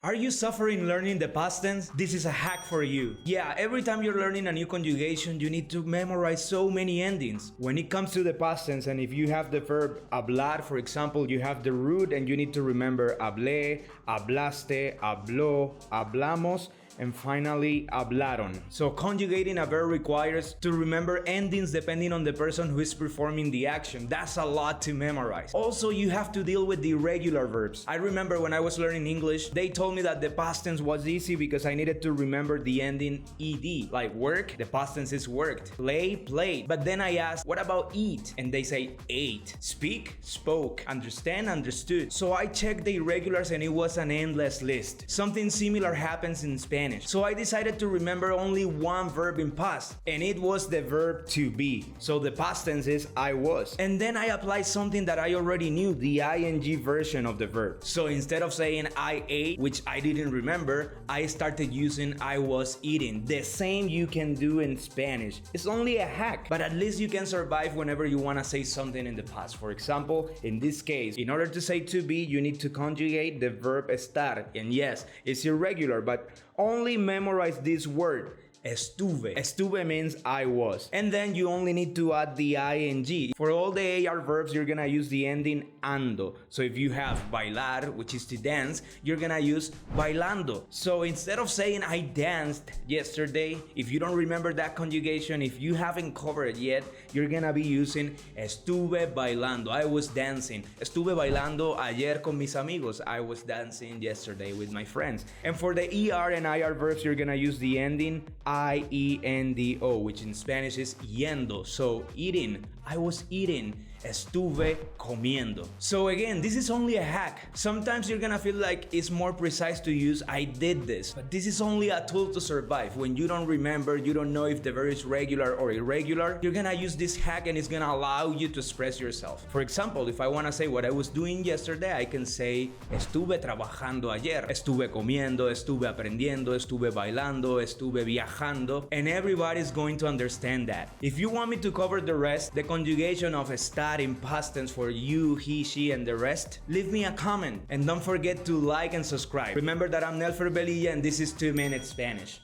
Are you suffering learning the past tense? This is a hack for you. Yeah, every time you're learning a new conjugation, you need to memorize so many endings. When it comes to the past tense, and if you have the verb hablar, for example, you have the root and you need to remember hablé, hablaste, habló, hablamos, and finally hablaron. So conjugating a verb requires to remember endings depending on the person who is performing the action. That's a lot to memorize. Also, you have to deal with the irregular verbs. I remember when I was learning English, they told me that the past tense was easy because I needed to remember the ending ed. Like work, the past tense is worked. Play, played. But then I asked, what about eat? And they say ate. Speak, spoke. Understand, understood. So I checked the irregulars and it was an endless list. Something similar happens in Spanish. So I decided to remember only one verb in past, and it was the verb to be. So the past tense is I was. And then I applied something that I already knew, the ing version of the verb. So instead of saying I ate, which I didn't remember, I started using I was eating. The same you can do in Spanish. It's only a hack, but at least you can survive whenever you want to say something in the past. For example, in this case, in order to say to be, you need to conjugate the verb estar. And yes, it's irregular, but only memorize this word. Estuve. Estuve means I was. And then you only need to add the ing. For all the AR verbs, you're gonna use the ending ando. So if you have bailar, which is to dance, you're gonna use bailando. So instead of saying I danced yesterday, if you don't remember that conjugation, if you haven't covered it yet, you're gonna be using estuve bailando. I was dancing. Estuve bailando ayer con mis amigos. I was dancing yesterday with my friends. And for the ER and IR verbs, you're gonna use the ending iendo, which in Spanish is yendo. So eating, I was eating. Estuve comiendo. So again, this is only a hack. Sometimes you're gonna feel like it's more precise to use I did this, but this is only a tool to survive. When you don't remember, you don't know if the verb is regular or irregular, you're gonna use this hack and it's gonna allow you to express yourself. For example, if I wanna say what I was doing yesterday, I can say estuve trabajando ayer, estuve comiendo, estuve aprendiendo, estuve bailando, estuve viajando, and everybody's going to understand that. If you want me to cover the rest, the conjugation of estar in past tense for you, he, she, and the rest, leave me a comment and don't forget to like and subscribe. Remember that I'm Nelfer Belilla and this is 2 Minute Spanish.